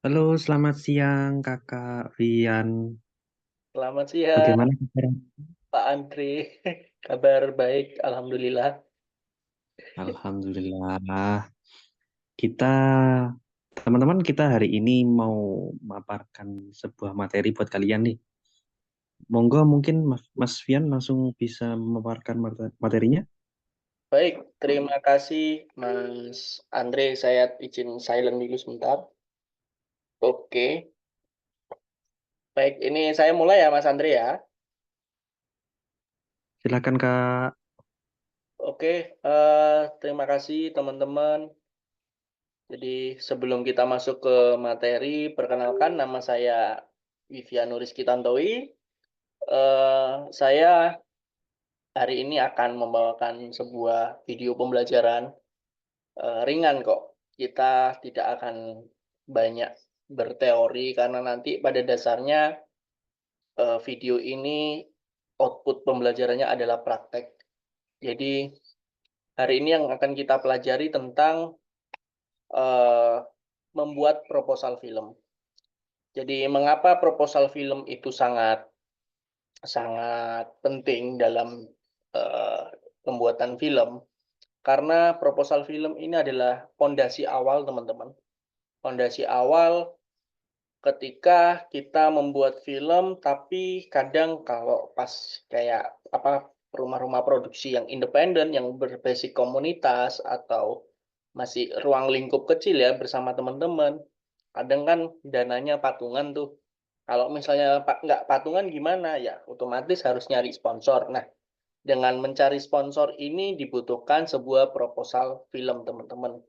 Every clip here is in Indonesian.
Halo, selamat siang Kakak Rian. Selamat siang, Bagaimana kabar? Pak Andri. Kabar baik, alhamdulillah. Alhamdulillah. Kita, teman-teman kita hari ini mau memaparkan sebuah materi buat kalian nih. Monggo mungkin Mas Fian langsung bisa memaparkan materinya. Baik, terima kasih Mas Andre. Saya izin silent dulu sebentar. Oke, baik. Ini saya mulai ya Mas Andre ya. Silakan Kak. Oke, terima kasih teman-teman. Jadi sebelum kita masuk ke materi, perkenalkan nama saya Vivian Rizky Tantowi. Saya hari ini akan membawakan sebuah video pembelajaran ringan kok. Kita tidak akan banyak berteori karena nanti pada dasarnya video ini output pembelajarannya adalah praktek. Jadi hari ini yang akan kita pelajari tentang eh, membuat proposal film. Jadi mengapa proposal film itu sangat sangat penting dalam eh, pembuatan film? Karena proposal film ini adalah fondasi awal teman-teman. Fondasi awal ketika kita membuat film, tapi kadang kalau pas kayak apa rumah-rumah produksi yang independen, yang berbasis komunitas atau masih ruang lingkup kecil ya bersama teman-teman, kadang kan dananya patungan tuh. Kalau misalnya nggak patungan gimana ya, otomatis harus nyari sponsor. Nah, dengan mencari sponsor ini dibutuhkan sebuah proposal film teman-teman.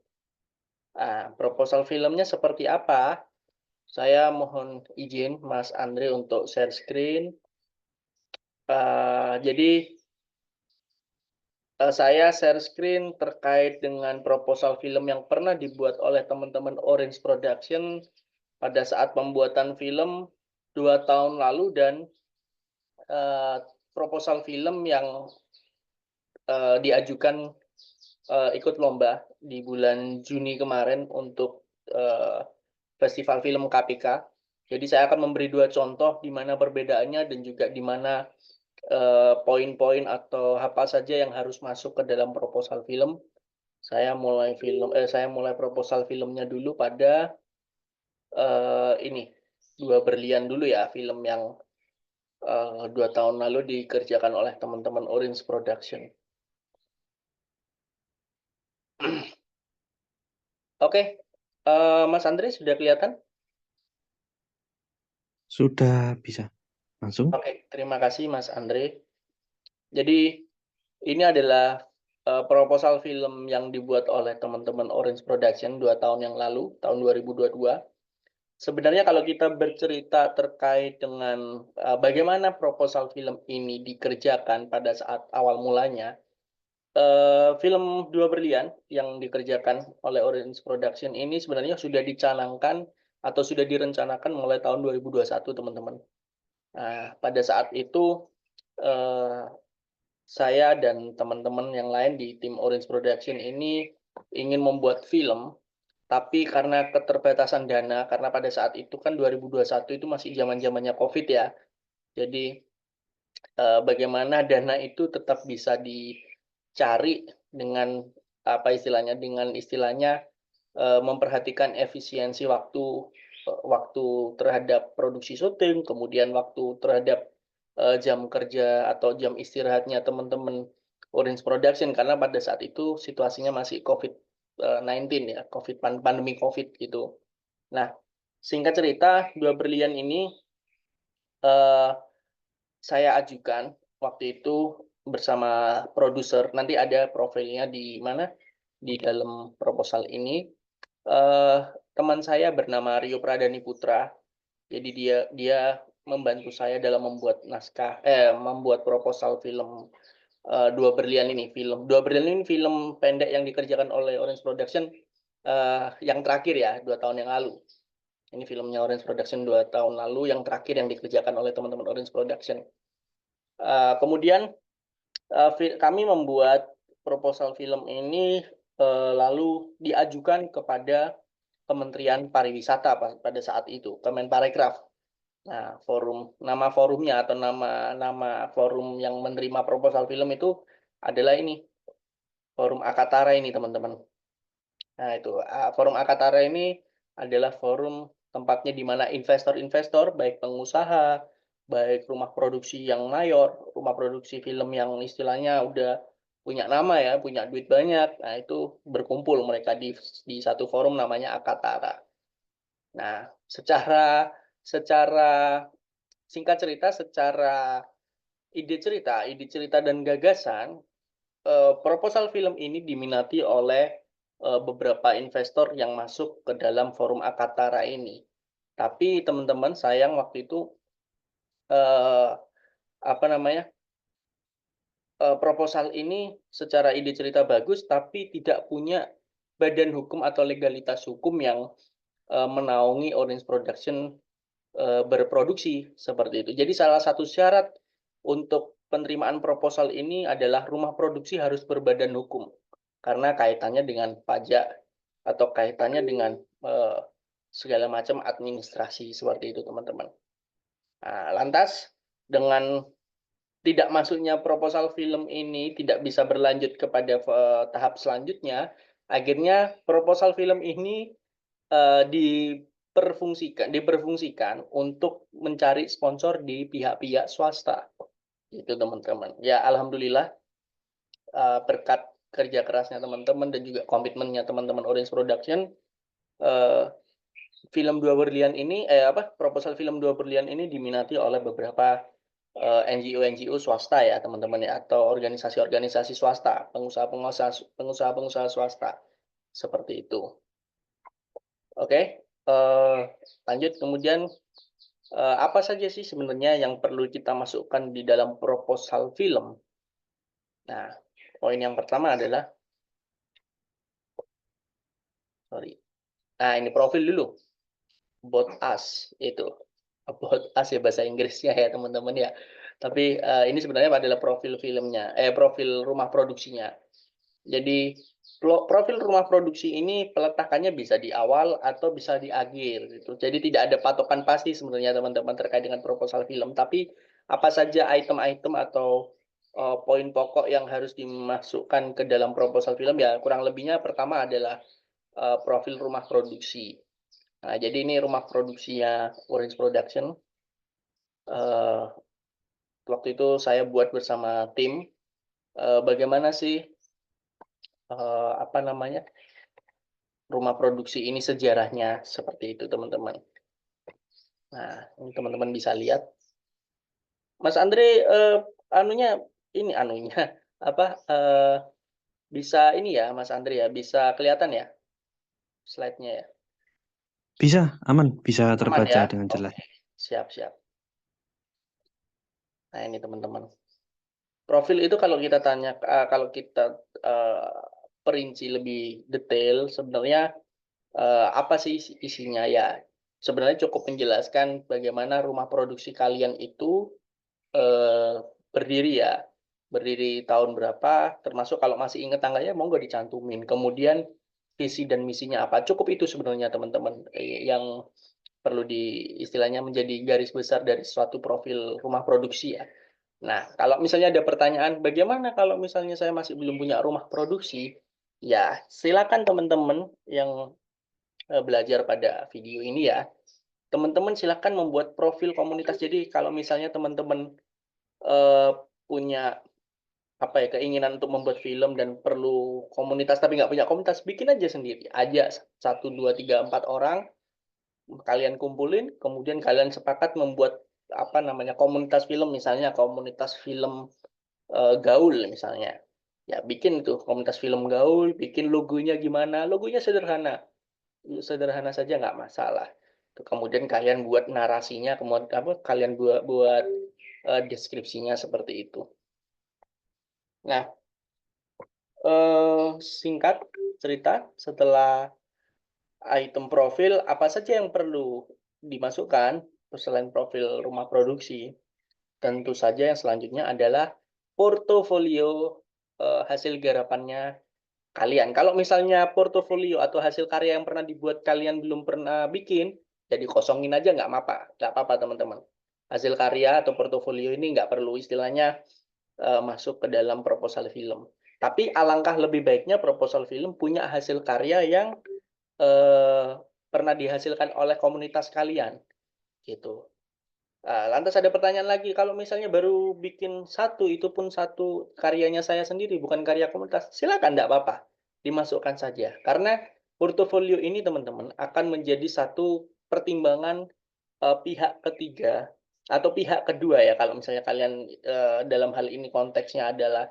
Nah, proposal filmnya seperti apa? Saya mohon izin Mas Andre untuk share screen. Jadi saya share screen terkait dengan proposal film yang pernah dibuat oleh teman-teman Orange Production pada saat pembuatan film 2 tahun lalu dan eh, proposal film yang diajukan ikut lomba di bulan Juni kemarin untuk eh, Festival Film KPK. Jadi saya akan memberi dua contoh di mana perbedaannya dan juga di mana poin-poin atau apa saja yang harus masuk ke dalam proposal film. Saya mulai proposal filmnya dulu pada ini Dua Berlian dulu ya, film yang 2 tahun lalu dikerjakan oleh teman-teman Orange Production. Oke, Mas Andre sudah kelihatan? Sudah bisa langsung. Oke, terima kasih Mas Andre. Jadi ini adalah proposal film yang dibuat oleh teman-teman Orange Production 2 tahun yang lalu, tahun 2022. Sebenarnya kalau kita bercerita terkait dengan bagaimana proposal film ini dikerjakan pada saat awal mulanya, film Dua Berlian yang dikerjakan oleh Orange Production ini sebenarnya sudah dicanangkan atau sudah direncanakan mulai tahun 2021, teman-teman. Nah, pada saat itu eh, saya dan teman-teman yang lain di tim Orange Production ini ingin membuat film, tapi karena keterbatasan dana, karena pada saat itu kan 2021 itu masih zaman-zamannya COVID ya. Jadi bagaimana dana itu tetap bisa dicari dengan apa istilahnya, memperhatikan efisiensi waktu terhadap produksi syuting, kemudian waktu terhadap jam kerja atau jam istirahatnya teman-teman Orange Production karena pada saat itu situasinya masih COVID-19 ya, pandemi COVID gitu. Nah, singkat cerita, Dua Berlian ini eh, saya ajukan waktu itu bersama produser. Nanti ada profilnya di mana di dalam proposal ini. eh, Teman saya bernama Rio Pradani Putra. Jadi dia dia membantu saya dalam membuat proposal film Dua Berlian ini. Dua Berlian ini film pendek yang dikerjakan oleh Orange Production yang terakhir ya, 2 tahun yang lalu. Ini filmnya Orange Production 2 tahun lalu yang terakhir yang dikerjakan oleh teman-teman Orange Production. Kemudian kami membuat proposal film ini lalu diajukan kepada Kementerian Pariwisata pada saat itu, Kemenparekraf. Nah, nama forumnya atau nama forum yang menerima proposal film itu adalah ini, Forum Akatara ini, teman-teman. Nah, itu Forum Akatara ini adalah forum tempatnya di mana investor-investor, baik pengusaha, baik rumah produksi yang mayor, rumah produksi film yang istilahnya udah punya nama ya, punya duit banyak. Nah, itu berkumpul mereka di satu forum namanya Akatara. Nah, secara singkat cerita, secara ide cerita dan gagasan, proposal film ini diminati oleh beberapa investor yang masuk ke dalam forum Akatara ini. Tapi teman-teman, sayang waktu itu eh, apa namanya, proposal ini secara ide cerita bagus, tapi tidak punya badan hukum atau legalitas hukum yang menaungi Orange Production berproduksi seperti itu. Jadi salah satu syarat untuk penerimaan proposal ini adalah rumah produksi harus berbadan hukum karena kaitannya dengan pajak atau kaitannya dengan segala macam administrasi seperti itu, teman-teman. Nah, lantas dengan tidak masuknya proposal film ini tidak bisa berlanjut kepada tahap selanjutnya, akhirnya proposal film ini diperfungsikan untuk mencari sponsor di pihak-pihak swasta. Itu, teman-teman. Ya, alhamdulillah berkat kerja kerasnya teman-teman dan juga komitmennya teman-teman Orange Production, film Dua Berlian ini proposal film Dua Berlian ini diminati oleh beberapa NGO swasta ya, teman-teman ya, atau organisasi-organisasi swasta, pengusaha-pengusaha swasta seperti itu. Oke, lanjut kemudian apa saja sih sebenarnya yang perlu kita masukkan di dalam proposal film? Nah, poin yang pertama adalah, nah ini profil dulu, about us itu, about us ya bahasa Inggrisnya ya teman-teman ya. Tapi ini sebenarnya adalah profil filmnya, profil rumah produksinya. Jadi profil rumah produksi ini peletakannya bisa di awal atau bisa di akhir gitu. Jadi tidak ada patokan pasti sebenarnya teman-teman terkait dengan proposal film, tapi apa saja item-item atau poin pokok yang harus dimasukkan ke dalam proposal film ya kurang lebihnya pertama adalah profil rumah produksi. Nah, jadi ini rumah produksinya Orange Production. Waktu itu saya buat bersama tim bagaimana sih apa namanya rumah produksi ini sejarahnya seperti itu, teman-teman. Nah, ini teman-teman bisa lihat. Mas Andre, anunya apa bisa ini ya, Mas Andre ya, bisa kelihatan ya slide-nya ya. Bisa, aman, bisa Aman terbaca ya. dengan jelas. Oke, siap. Nah, ini teman-teman. Profil itu kalau kita tanya, kalau kita perinci lebih detail, sebenarnya apa sih isinya ya? Sebenarnya cukup menjelaskan bagaimana rumah produksi kalian itu berdiri ya, berdiri tahun berapa, termasuk kalau masih ingat tanggalnya, monggo dicantumin. Kemudian visi dan misinya apa? Cukup itu sebenarnya teman-teman yang perlu istilahnya menjadi garis besar dari suatu profil rumah produksi ya. Nah, kalau misalnya ada pertanyaan, bagaimana kalau misalnya saya masih belum punya rumah produksi? Ya, silakan teman-teman yang belajar pada video ini ya. Teman-teman silakan membuat profil komunitas. Jadi kalau misalnya teman-teman punya apa ya keinginan untuk membuat film dan perlu komunitas tapi nggak punya komunitas, bikin aja sendiri. Aja 1, 2, 3, 4 orang, kalian kumpulin, kemudian kalian sepakat membuat apa namanya komunitas film, misalnya komunitas film gaul misalnya. Ya bikin tuh komunitas film gaul, bikin logonya gimana? Logonya sederhana, sederhana saja nggak masalah. Kemudian kalian buat narasinya, kemudian apa? Kalian buat deskripsinya seperti itu. Nah, singkat cerita, setelah item profil, apa saja yang perlu dimasukkan selain profil rumah produksi? Tentu saja yang selanjutnya adalah portofolio hasil garapannya kalian. Kalau misalnya portofolio atau hasil karya yang pernah dibuat kalian belum pernah bikin, jadi kosongin aja nggak apa-apa teman-teman. Hasil karya atau portofolio ini nggak perlu istilahnya masuk ke dalam proposal film. Tapi alangkah lebih baiknya proposal film punya hasil karya yang pernah dihasilkan oleh komunitas kalian, gitu. Lantas ada pertanyaan lagi, kalau misalnya baru bikin satu, itu pun satu karyanya saya sendiri, bukan karya komunitas, silakan, enggak apa-apa, dimasukkan saja. Karena portofolio ini teman-teman akan menjadi satu pertimbangan pihak ketiga atau pihak kedua ya, kalau misalnya kalian dalam hal ini konteksnya adalah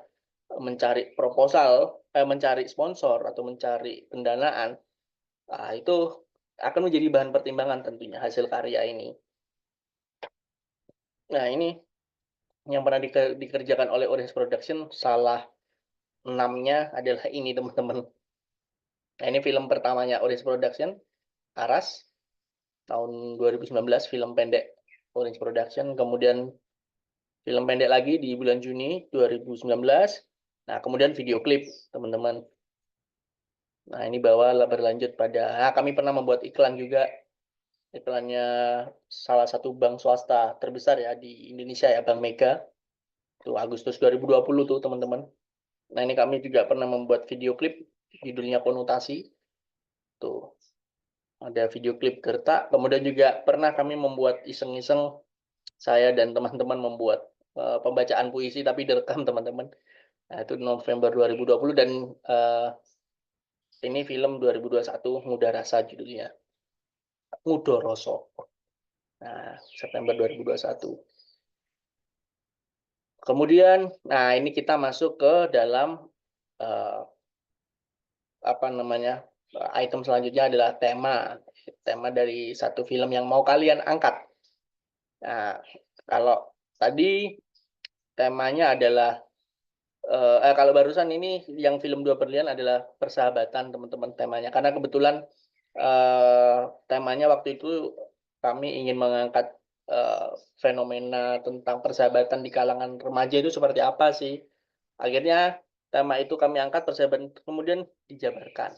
mencari proposal, mencari sponsor atau mencari pendanaan, itu akan menjadi bahan pertimbangan tentunya hasil karya ini. Nah, ini yang pernah dikerjakan oleh Orange Production, salah 6-nya adalah ini teman-teman. Nah, ini film pertamanya Orange Production, Aras, tahun 2019, film pendek Orange Production. Kemudian film pendek lagi di bulan Juni 2019. Nah, kemudian video klip, teman-teman. Nah, ini berlanjut pada, kami pernah membuat iklan juga. Iklannya salah satu bank swasta terbesar ya di Indonesia ya, Bank Mega. Itu Agustus 2020 tuh, teman-teman. Nah, ini kami juga pernah membuat video klip, judulnya Konotasi. Tuh, ada video klip Gerta. Kemudian juga pernah kami membuat iseng-iseng, saya dan teman-teman membuat pembacaan puisi, tapi direkam, teman-teman. Nah, itu November 2020, dan ini film 2021, Muda Rasa judulnya. Mudoroso. Nah, September 2021. Kemudian, nah ini kita masuk ke dalam apa namanya, item selanjutnya adalah tema dari satu film yang mau kalian angkat. Nah, kalau tadi temanya adalah kalau barusan ini yang film Dua Berlian adalah persahabatan, teman-teman, temanya, karena kebetulan temanya waktu itu kami ingin mengangkat fenomena tentang persahabatan di kalangan remaja itu seperti apa sih. Akhirnya tema itu kami angkat, persahabatan, kemudian dijabarkan.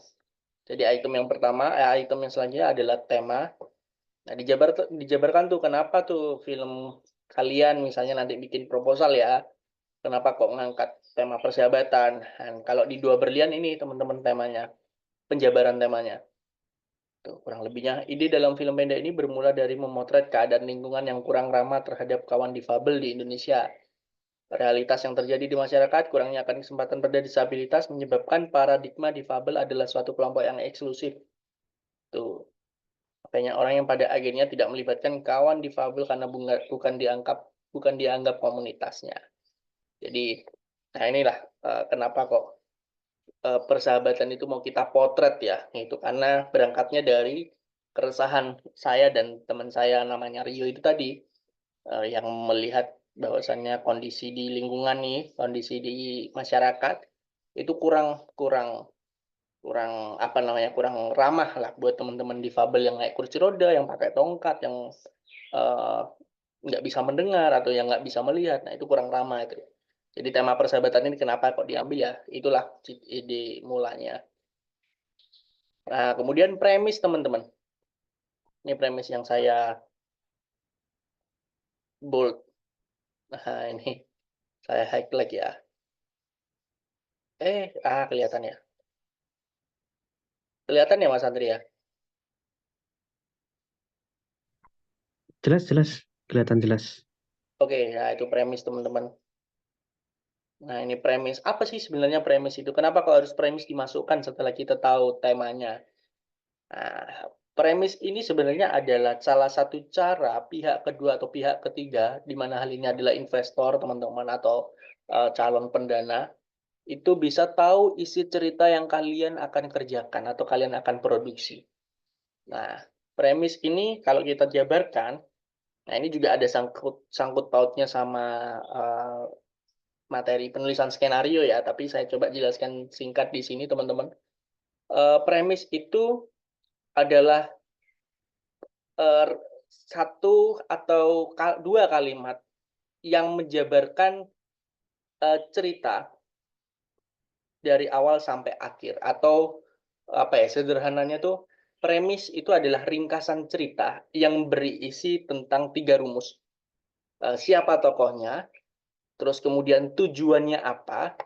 Jadi item yang pertama, item yang selanjutnya adalah tema. Nah, dijabarkan tuh kenapa tuh film kalian misalnya nanti bikin proposal ya, kenapa kok ngangkat tema persahabatan. Dan kalau di Dua Berlian ini teman-teman temanya, penjabaran temanya. Tuh, kurang lebihnya, ide dalam film pendek ini bermula dari memotret keadaan lingkungan yang kurang ramah terhadap kawan difabel di Indonesia. Realitas yang terjadi di masyarakat, kurangnya akan kesempatan pada disabilitas menyebabkan paradigma difabel adalah suatu kelompok yang eksklusif. Tuh, banyak orang yang pada akhirnya tidak melibatkan kawan difabel karena bukan dianggap komunitasnya. Jadi, nah inilah kenapa kok persahabatan itu mau kita potret ya, itu karena berangkatnya dari keresahan saya dan teman saya namanya Rio itu tadi, yang melihat bahwasannya kondisi di lingkungan nih, kondisi di masyarakat itu kurang kurang kurang apa namanya, kurang ramah lah buat teman-teman difabel yang naik kursi roda, yang pakai tongkat, yang eh, nggak bisa mendengar atau yang nggak bisa melihat. Nah, itu kurang ramah itu. Jadi tema persahabatan ini kenapa kok diambil ya? Itulah ide mulanya. Nah, kemudian premis, teman-teman. Ini premis yang saya bold. Nah, ini saya highlight ya. Kelihatan ya. Kelihatan ya, Mas Andri ya? Jelas, jelas. Kelihatan jelas. Oke, nah itu premis, teman-teman. Nah, ini premis. Apa sih sebenarnya premis itu? Kenapa kok harus premis dimasukkan setelah kita tahu temanya? Nah, premis ini sebenarnya adalah salah satu cara pihak kedua atau pihak ketiga, di mana hal ini adalah investor, teman-teman, atau calon pendana, itu bisa tahu isi cerita yang kalian akan kerjakan atau kalian akan produksi. Nah, premis ini kalau kita jabarkan, nah ini juga ada sangkut pautnya sama materi penulisan skenario ya, tapi saya coba jelaskan singkat di sini, teman-teman. Premis itu adalah satu atau dua kalimat yang menjabarkan cerita dari awal sampai akhir, atau apa ya, sederhananya tuh premis itu adalah ringkasan cerita yang berisi tentang 3 rumus. Siapa tokohnya, terus kemudian tujuannya apa,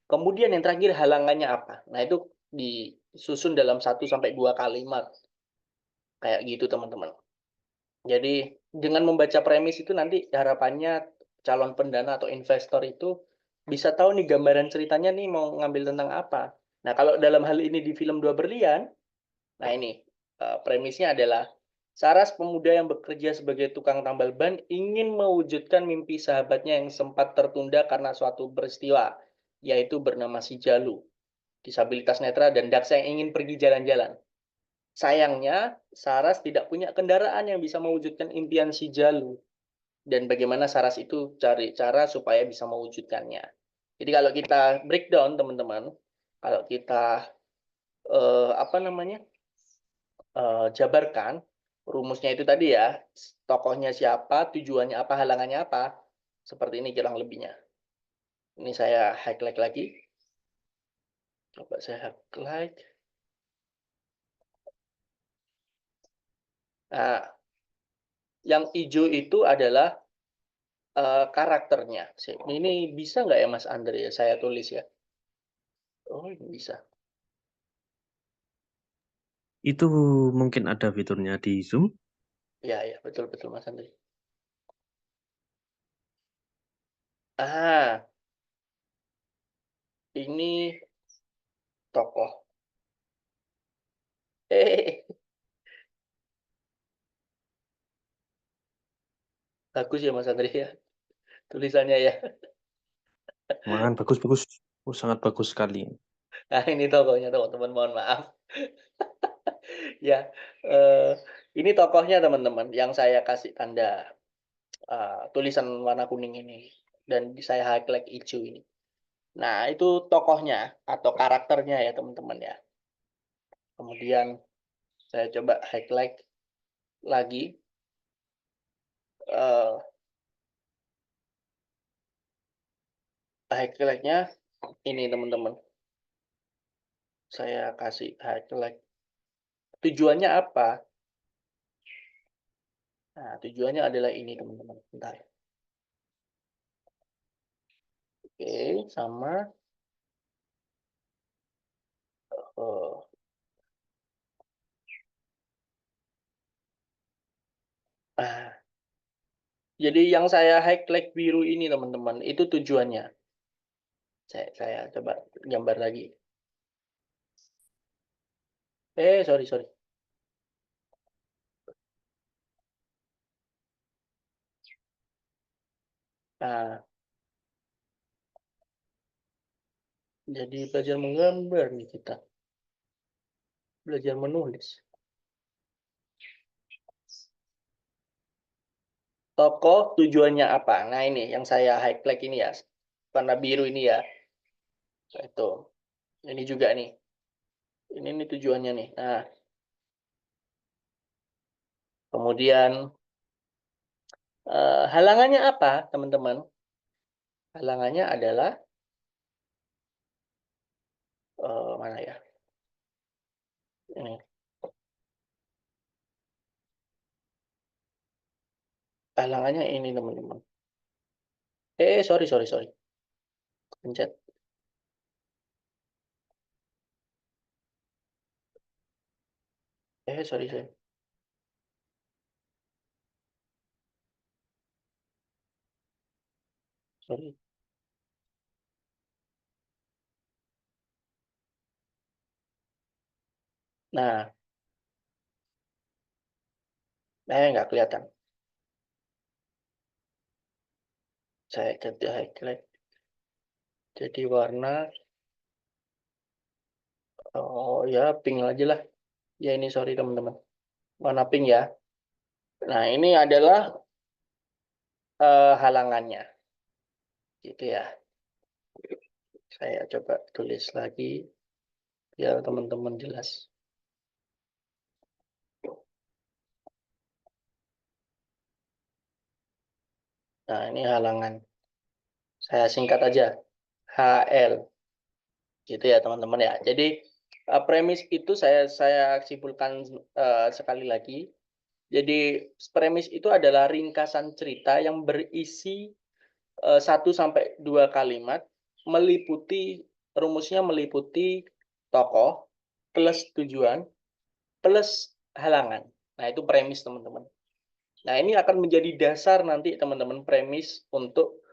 kemudian yang terakhir halangannya apa. Nah, itu disusun dalam 1 sampai 2 kalimat, kayak gitu teman-teman. Jadi dengan membaca premis itu nanti harapannya calon pendana atau investor itu bisa tahu nih gambaran ceritanya nih mau ngambil tentang apa. Nah, kalau dalam hal ini di film Dua Berlian, nah ini premisnya adalah Saras, pemuda yang bekerja sebagai tukang tambal ban, ingin mewujudkan mimpi sahabatnya yang sempat tertunda karena suatu peristiwa, yaitu bernama si Jalu, disabilitas netra dan daksa yang ingin pergi jalan-jalan. Sayangnya, Saras tidak punya kendaraan yang bisa mewujudkan impian si Jalu. Dan bagaimana Saras itu cari cara supaya bisa mewujudkannya. Jadi kalau kita breakdown, teman-teman, kalau kita apa namanya jabarkan, rumusnya itu tadi ya, tokohnya siapa, tujuannya apa, halangannya apa, seperti ini kurang lebihnya. Ini saya highlight lagi. Coba saya highlight. Nah, yang hijau itu adalah karakternya. Ini bisa nggak ya Mas Andre ya saya tulis ya? Oh, ini bisa. Itu mungkin ada fiturnya di Zoom. Ya, ya, betul betul Mas Andre. Ah, ini tokoh. Eh, bagus ya Mas Andre ya tulisannya ya. Man, bagus, bagus. Oh, sangat bagus sekali. Nah, ini tokohnya teman-teman, mohon maaf. Ya, eh, ini tokohnya teman-teman yang saya kasih tanda tulisan warna kuning ini dan saya highlight hijau ini. Nah, itu tokohnya atau karakternya ya teman-teman ya. Kemudian saya coba highlight lagi eh highlightnya ini teman-teman. Saya kasih highlight. Tujuannya apa? Nah, tujuannya adalah ini teman-teman. Bentar. Oke, sama. eh, ah, jadi yang saya highlight biru ini teman-teman, itu tujuannya. Saya coba gambar lagi. Sorry, sorry. Nah, jadi belajar menggambar nih kita. Belajar menulis. Tokoh tujuannya apa? Nah, ini yang saya highlight ini ya. Warna biru ini ya. Itu. Ini juga nih. Ini nih tujuannya nih. Nah, kemudian halangannya apa, teman-teman? Halangannya adalah mana ya? Ini. Halangannya ini, teman-teman. Sorry, sorry, sorry. Pencet. Sorry, sorry. Sorry. Nah, nggak kelihatan. Saya ganti highlight. Jadi warna, oh ya, pink aja lah. Ya ini sorry teman-teman. Warna pink ya. Nah, ini adalah halangannya. Gitu ya. Saya coba tulis lagi biar teman-teman jelas. Nah, ini halangan. Saya singkat aja. HL. Gitu ya teman-teman ya. Jadi premis itu saya simpulkan sekali lagi. Jadi premis itu adalah ringkasan cerita yang berisi 1 sampai 2 kalimat, meliputi rumusnya meliputi tokoh, plus tujuan, plus halangan. Nah, itu premis teman-teman. Nah, ini akan menjadi dasar nanti teman-teman premis untuk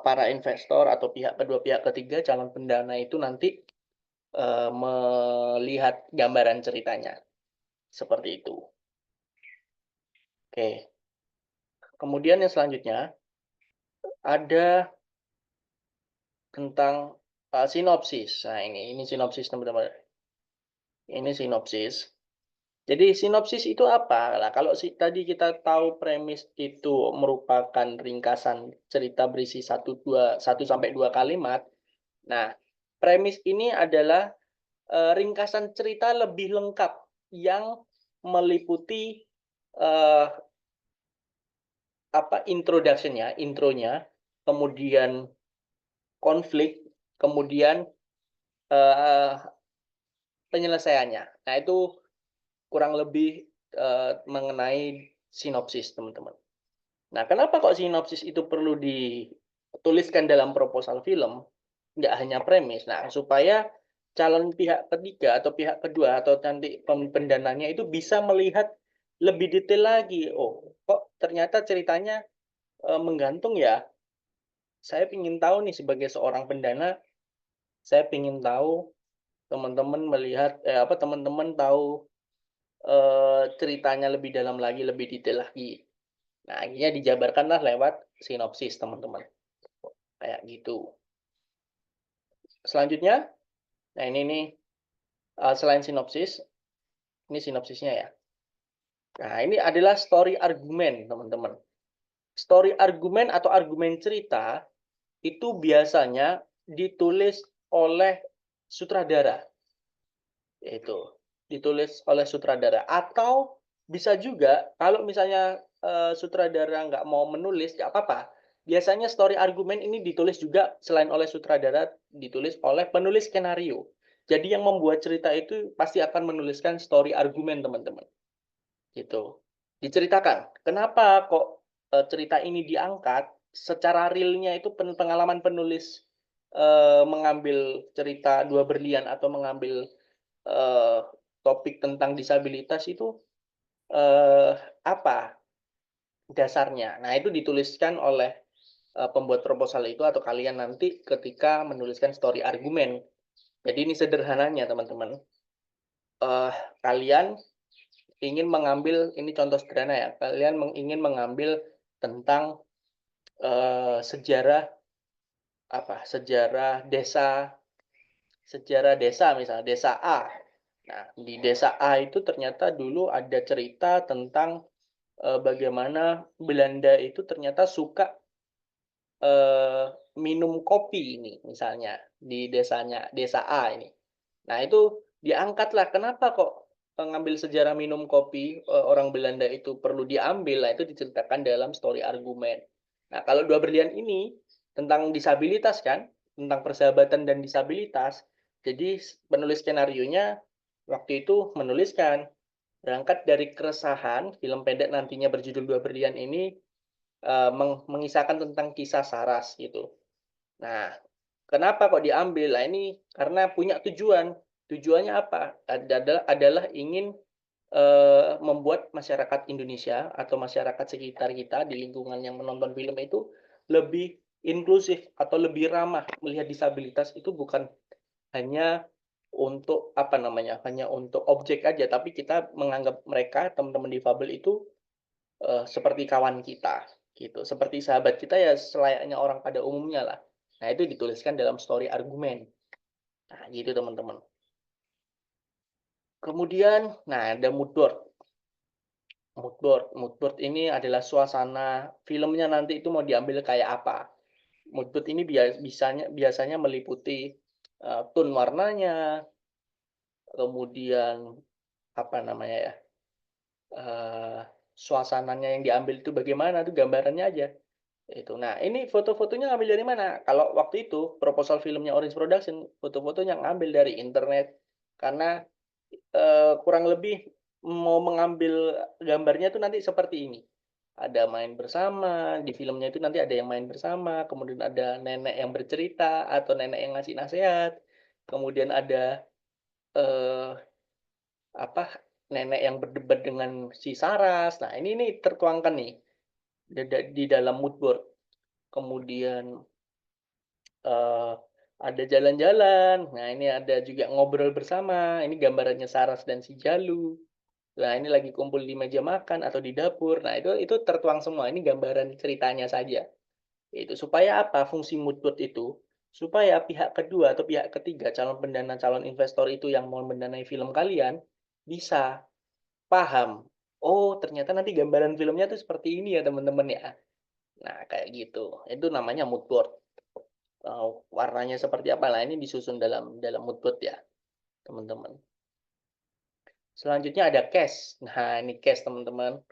para investor atau pihak kedua, pihak ketiga, calon pendana itu nanti melihat gambaran ceritanya. Seperti itu. Oke. Kemudian yang selanjutnya ada tentang sinopsis. Nah, ini sinopsis teman-teman. Ini sinopsis. Jadi sinopsis itu apa? Nah, kalau tadi kita tahu premis itu merupakan ringkasan cerita berisi 1 sampai 2 kalimat. Nah, premis ini adalah ringkasan cerita lebih lengkap yang meliputi eh, intronya, kemudian konflik, kemudian eh, penyelesaiannya. Nah, itu kurang lebih mengenai sinopsis, teman-teman. Nah, kenapa kok sinopsis itu perlu dituliskan dalam proposal film? Nggak hanya premis. Nah, supaya calon pihak ketiga atau pihak kedua atau nanti pendananya itu bisa melihat lebih detail lagi. Oh, kok ternyata ceritanya menggantung ya. Saya ingin tahu nih sebagai seorang pendana, saya ingin tahu teman-teman melihat teman-teman tahu ceritanya lebih dalam lagi, lebih detail lagi. Nah, akhirnya dijabarkanlah lewat sinopsis, teman-teman. Kayak gitu. Selanjutnya, nah ini nih, selain sinopsis, ini sinopsisnya ya. Nah, ini adalah story argumen, teman-teman. Story argumen atau argumen cerita itu biasanya ditulis oleh sutradara. Yaitu, ditulis oleh sutradara. Atau bisa juga, kalau misalnya sutradara nggak mau menulis, nggak apa-apa. Biasanya story argumen ini ditulis juga selain oleh sutradara, ditulis oleh penulis skenario. Jadi yang membuat cerita itu pasti akan menuliskan story argumen, teman-teman. Gitu. Diceritakan, kenapa kok cerita ini diangkat, secara realnya itu pengalaman penulis mengambil cerita Dua Berlian atau mengambil eh, topik tentang disabilitas itu apa dasarnya. Nah, itu dituliskan oleh pembuat proposal itu atau kalian nanti ketika menuliskan story argumen. Jadi ini sederhananya, teman-teman. Kalian ingin mengambil, ini contoh sederhana ya, kalian ingin mengambil tentang sejarah sejarah desa misalnya, desa A. Nah, di desa A itu ternyata dulu ada cerita tentang bagaimana Belanda itu ternyata suka minum kopi ini misalnya di desa A ini. Nah, itu diangkatlah kenapa kok mengambil sejarah minum kopi orang Belanda itu perlu diambil. Nah, itu diceritakan dalam story argumen. Nah, kalau Dua Berlian ini tentang disabilitas kan, tentang persahabatan dan disabilitas. Jadi penulis skenarionya waktu itu menuliskan berangkat dari keresahan film pendek nantinya berjudul Dua Berlian ini mengisahkan tentang kisah Saras gitu. Nah, kenapa kok diambil? Nah, ini karena punya tujuan. Tujuannya apa? Adalah ingin membuat masyarakat Indonesia atau masyarakat sekitar kita di lingkungan yang menonton film itu lebih inklusif atau lebih ramah melihat disabilitas itu bukan hanya untuk hanya untuk objek aja, tapi kita menganggap mereka teman-teman difabel itu seperti kawan kita gitu, seperti sahabat kita ya selayaknya orang pada umumnya lah. Nah, itu dituliskan dalam story argumen. Nah, gitu teman-teman. Kemudian, nah ada mood board. Mood board ini adalah suasana filmnya nanti itu mau diambil kayak apa. Mood board ini biasanya meliputi tone warnanya, kemudian apa namanya ya, suasananya yang diambil itu bagaimana tuh gambarannya aja. Itu. Nah, ini foto-fotonya ngambil dari mana? Kalau waktu itu proposal filmnya Orange Production, foto-fotonya ngambil dari internet karena kurang lebih mau mengambil gambarnya itu nanti seperti ini. Ada main bersama, di filmnya itu nanti ada yang main bersama, kemudian ada nenek yang bercerita atau nenek yang ngasih nasihat, kemudian ada eh, apa nenek yang berdebat dengan si Saras. Nah, ini tertuangkan nih di dalam mood board. Kemudian eh, ada jalan-jalan. Nah, ini ada juga ngobrol bersama. Ini gambarannya Saras dan si Jalu. Nah, ini lagi kumpul di meja makan atau di dapur. Nah, itu tertuang semua. Ini gambaran ceritanya saja. Itu supaya apa? Fungsi mood board itu supaya pihak kedua atau pihak ketiga, calon pendana, calon investor itu yang mau mendanai film kalian bisa paham. Oh, ternyata nanti gambaran filmnya tuh seperti ini ya, teman-teman ya. Nah, kayak gitu. Itu namanya mood board. Warnanya seperti apa? Nah, ini disusun dalam mood board ya, teman-teman. Selanjutnya ada cache. Nah, ini cache, teman-teman.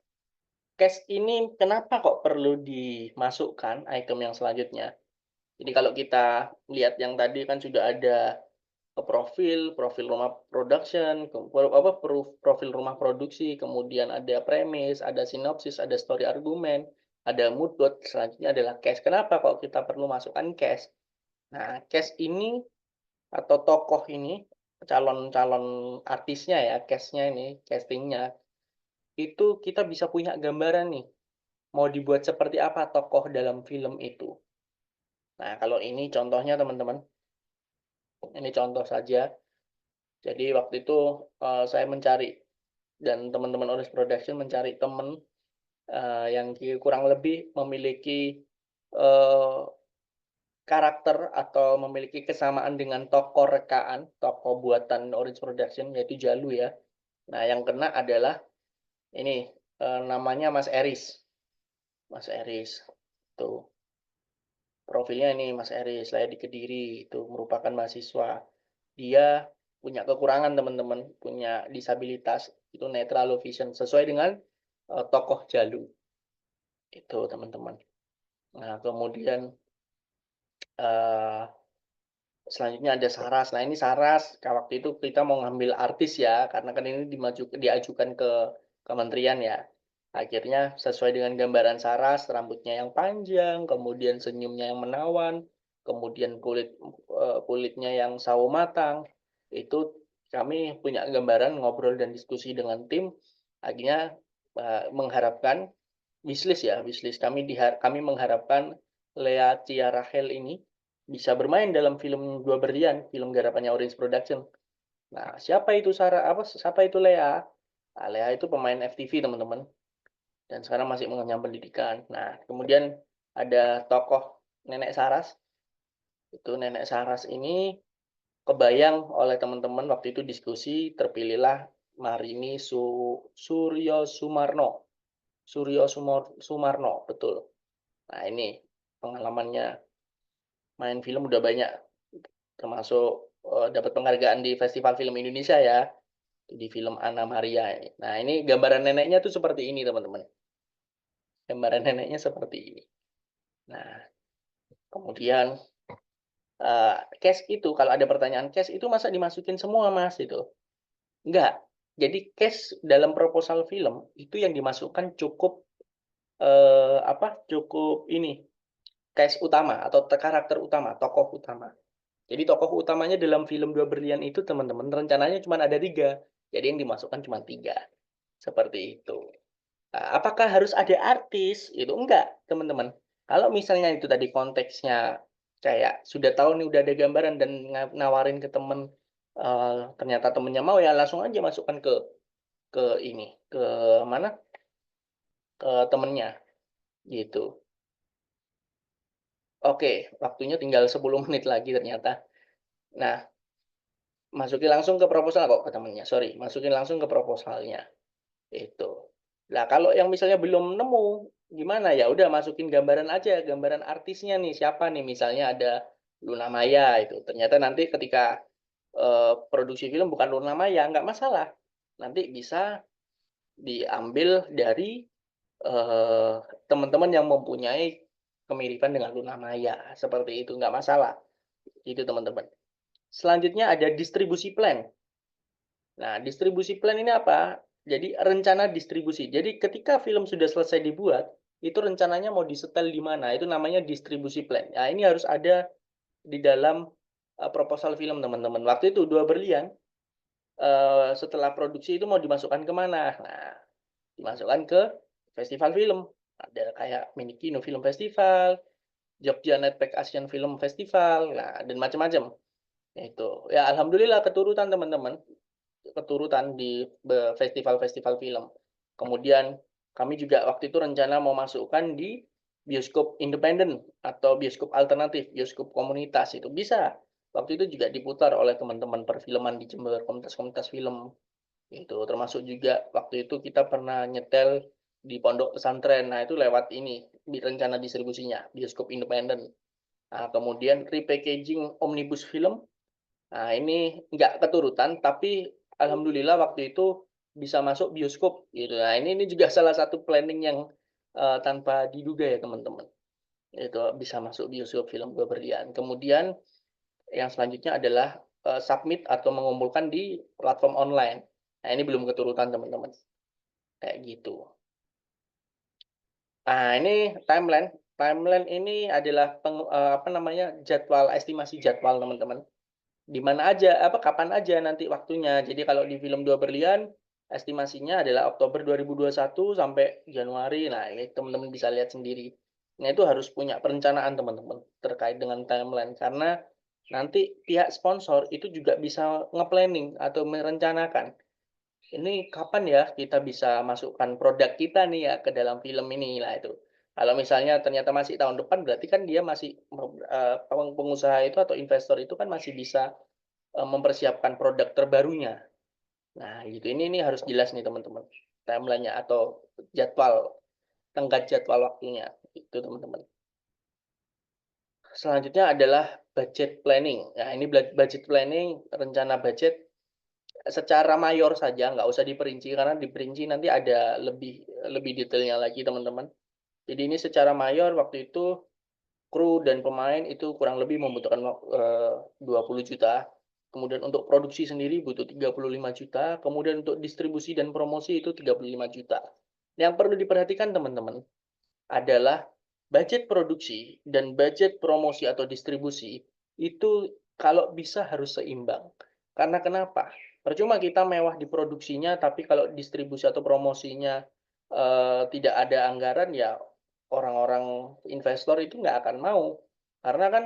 Cache ini kenapa kok perlu dimasukkan item yang selanjutnya? Jadi kalau kita lihat yang tadi kan sudah ada profil rumah production, profil rumah produksi, kemudian ada premis, ada sinopsis, ada story argumen, ada mood board, selanjutnya adalah cast. Kenapa kok kita perlu masukkan cast? Nah, cast ini atau tokoh ini, calon-calon artisnya ya, castnya ini, castingnya, itu kita bisa punya gambaran nih, mau dibuat seperti apa tokoh dalam film itu. Nah, kalau ini contohnya teman-teman, ini contoh saja. Jadi waktu itu saya mencari dan teman-teman Orange Production mencari teman yang kurang lebih memiliki uh, karakter atau memiliki kesamaan dengan tokoh rekaan, tokoh buatan Orange Production yaitu Jalu ya. Nah, yang kena adalah ini namanya Mas Eris. Mas Eris. Tuh, profilnya ini Mas Eris, saya di Kediri, itu merupakan mahasiswa. Dia punya kekurangan teman-teman, punya disabilitas, itu netra low vision sesuai dengan tokoh Jalu. Itu teman-teman. Nah, kemudian uh, selanjutnya ada Saras. Nah, ini Saras, waktu itu kita mau ngambil artis ya, karena kan ini diajukan ke kementerian ya. Akhirnya sesuai dengan gambaran Saras, rambutnya yang panjang, kemudian senyumnya yang menawan, kemudian kulitnya yang sawo matang. Itu kami punya gambaran ngobrol dan diskusi dengan tim. Akhirnya mengharapkan wishlist ya, wishlist kami mengharapkan Lea Cia Rachel ini bisa bermain dalam film Dua Berlian, film garapannya Orange Production. Nah, siapa itu Lea? Nah, Lea itu pemain FTV, teman-teman. Dan sekarang masih mengenyam pendidikan. Nah, kemudian ada tokoh Nenek Saras. Itu Nenek Saras ini kebayang oleh teman-teman waktu itu diskusi, terpilihlah Marini Suryo Sumarno. Sumarno, betul. Nah, ini pengalamannya main film udah banyak, termasuk dapat penghargaan di Festival Film Indonesia ya, di film Anna Maria ini. Nah, ini gambaran neneknya tuh seperti ini, teman-teman. Gambaran neneknya seperti ini. Nah, kemudian cash itu, kalau ada pertanyaan cash itu masa dimasukin semua, Mas? Itu. Enggak. Jadi cash dalam proposal film itu yang dimasukkan cukup cukup ini cast utama atau karakter utama, tokoh utama. Jadi tokoh utamanya dalam film Dua Berlian itu teman-teman rencananya cuma ada 3. Jadi yang dimasukkan cuma 3. Seperti itu. Nah, apakah harus ada artis? Itu enggak, teman-teman. Kalau misalnya itu tadi konteksnya kayak sudah tahu nih udah ada gambaran dan nawarin ke temen ternyata temennya mau ya langsung aja masukkan ke ini ke mana ke temennya gitu. Oke, waktunya tinggal 10 menit lagi ternyata. Nah, masukin langsung ke proposal kok ke temennya. Sorry, masukin langsung ke proposalnya. Itu. Nah, kalau yang misalnya belum nemu, gimana ya? Udah masukin gambaran aja, gambaran artisnya nih, siapa nih? Misalnya ada Luna Maya itu. Ternyata nanti ketika produksi film bukan Luna Maya, nggak masalah. Nanti bisa diambil dari teman-teman yang mempunyai kemiripan dengan Luna Maya, seperti itu, nggak masalah. Itu teman-teman. Selanjutnya ada distribusi plan. Nah, distribusi plan ini apa? Jadi rencana distribusi. Jadi ketika film sudah selesai dibuat, itu rencananya mau disetel di mana? Itu namanya distribusi plan. Nah, ini harus ada di dalam proposal film teman-teman. Waktu itu Dua Berlian setelah produksi itu mau dimasukkan kemana? Nah, dimasukkan ke festival film. Ada kayak Minikino Film Festival, Jogja Netpack Asian Film Festival, nah, dan macam-macam. Itu ya alhamdulillah keturutan teman-teman, keturutan di festival-festival film. Kemudian kami juga waktu itu rencana mau masukkan di bioskop independen atau bioskop alternatif, bioskop komunitas itu bisa. Waktu itu juga diputar oleh teman-teman perfilman di Jember, komunitas-komunitas film. Itu termasuk juga waktu itu kita pernah nyetel di pondok pesantren. Nah, itu lewat ini di rencana distribusinya, bioskop independen. Nah, kemudian repackaging omnibus film. Nah, ini nggak keturutan, tapi alhamdulillah waktu itu bisa masuk bioskop gitu. Nah, ini juga salah satu planning yang tanpa diduga ya teman-teman. Itu bisa masuk bioskop film Beberlian. Kemudian yang selanjutnya adalah submit atau mengumpulkan di platform online. Nah, ini belum keturutan teman-teman. Kayak gitu. Nah, ini timeline. Timeline ini adalah apa namanya jadwal estimasi jadwal teman-teman. Di mana aja, apa kapan aja nanti waktunya. Jadi kalau di film Dua Berlian, estimasinya adalah Oktober 2021 sampai Januari. Nah, ini teman-teman bisa lihat sendiri. Nah, itu harus punya perencanaan teman-teman terkait dengan timeline karena nanti pihak sponsor itu juga bisa nge-planning atau merencanakan ini kapan ya kita bisa masukkan produk kita nih ya ke dalam film ini lah itu. Kalau misalnya ternyata masih tahun depan berarti kan dia masih pengusaha itu atau investor itu kan masih bisa mempersiapkan produk terbarunya. Nah, gitu. Ini harus jelas nih teman-teman. Timeline-nya atau jadwal, tenggat jadwal waktunya. Itu teman-teman. Selanjutnya adalah budget planning. Nah, ini budget planning, rencana budget secara mayor saja, nggak usah diperinci karena diperinci nanti ada lebih lebih detailnya lagi teman-teman. Jadi ini secara mayor waktu itu kru dan pemain itu kurang lebih membutuhkan 20 juta. Kemudian untuk produksi sendiri butuh 35 juta. Kemudian untuk distribusi dan promosi itu 35 juta. Yang perlu diperhatikan teman-teman adalah budget produksi dan budget promosi atau distribusi itu kalau bisa harus seimbang. Karena kenapa? Percuma kita mewah di produksinya, tapi kalau distribusi atau promosinya tidak ada anggaran, ya orang-orang investor itu nggak akan mau. Karena kan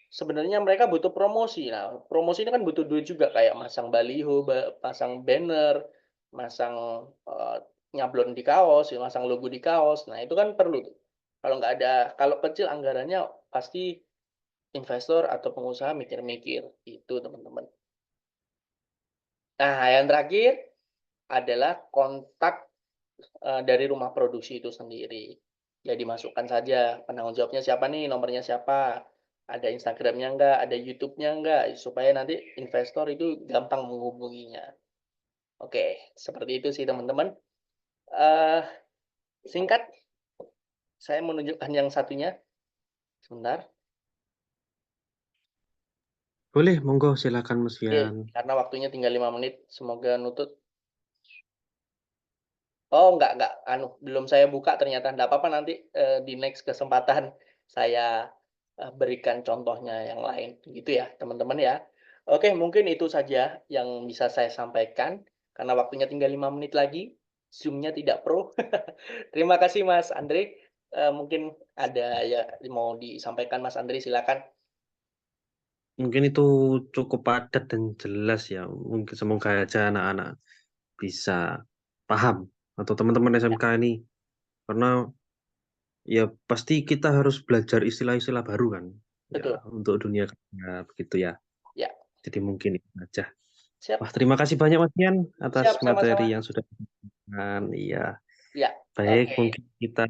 sebenarnya mereka butuh promosi. Nah, promosi ini kan butuh duit juga, kayak masang baliho, pasang banner, masang nyablon di kaos, ya, masang logo di kaos. Nah, itu kan perlu tuh. Kalau nggak ada, kalau kecil anggarannya pasti investor atau pengusaha mikir-mikir. Itu teman-teman. Nah, yang terakhir adalah kontak dari rumah produksi itu sendiri. Ya dimasukkan saja penanggung jawabnya siapa nih, nomornya siapa, ada Instagramnya enggak, ada YouTube-nya enggak, supaya nanti investor itu gampang menghubunginya. Oke, seperti itu sih teman-teman. Uh, Singkat, saya menunjukkan yang satunya. Sebentar. Boleh, monggo silakan Mas Oke, Fian. karena waktunya tinggal 5 menit, semoga nutut. Oh, enggak, belum saya buka ternyata. Enggak apa-apa nanti di next kesempatan saya berikan contohnya yang lain. Gitu ya, teman-teman ya. Oke, mungkin itu saja yang bisa saya sampaikan. Karena waktunya tinggal 5 menit lagi. Zoom-nya tidak pro. Terima kasih Mas Andre. Mungkin ada ya mau disampaikan Mas Andre, silakan. Mungkin itu cukup padat dan jelas ya. Mungkin semoga aja anak-anak bisa paham atau teman-teman Ya, SMK ini karena ya pasti kita harus belajar istilah-istilah baru kan ya betul. untuk dunia kerja begitu ya. Ya, Jadi mungkin itu aja. siap. Wah, terima kasih banyak Mas Fian atas Siap materi sama-sama. yang sudah diberikan. Iya, Ya, baik oke. mungkin kita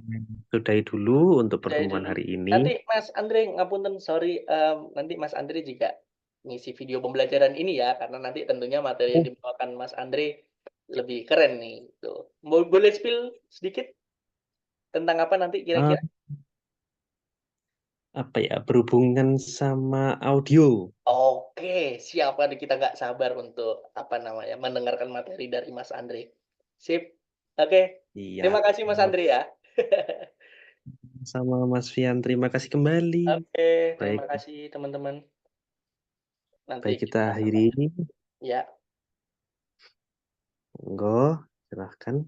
sudahi dulu untuk Dari pertemuan dulu. hari ini. Nanti Mas Andre, ngapunten, sorry, nanti Mas Andre juga ngisi video pembelajaran ini ya, karena nanti tentunya materi yang Oh, dibawakan Mas Andre lebih keren nih. Tuh. Boleh spill sedikit tentang apa nanti eh, kira-kira? apa ya, berhubungan sama audio. Oke, siapa nih, kita nggak sabar untuk apa namanya mendengarkan materi dari Mas Andre. Sip, oke. Iya, Terima kasih Mas Andre ya. sama Mas Fian. Terima kasih kembali. Oke, Baik, terima kasih teman-teman. Nanti baik kita kita akhiri ini. ya, Monggo, silahkan.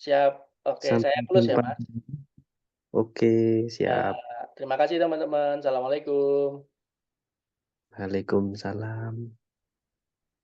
siap. Oke, saya Sampai close ya jumpa. Mas. Oke, Ya, siap. terima kasih teman-teman. Assalamualaikum. Waalaikumsalam.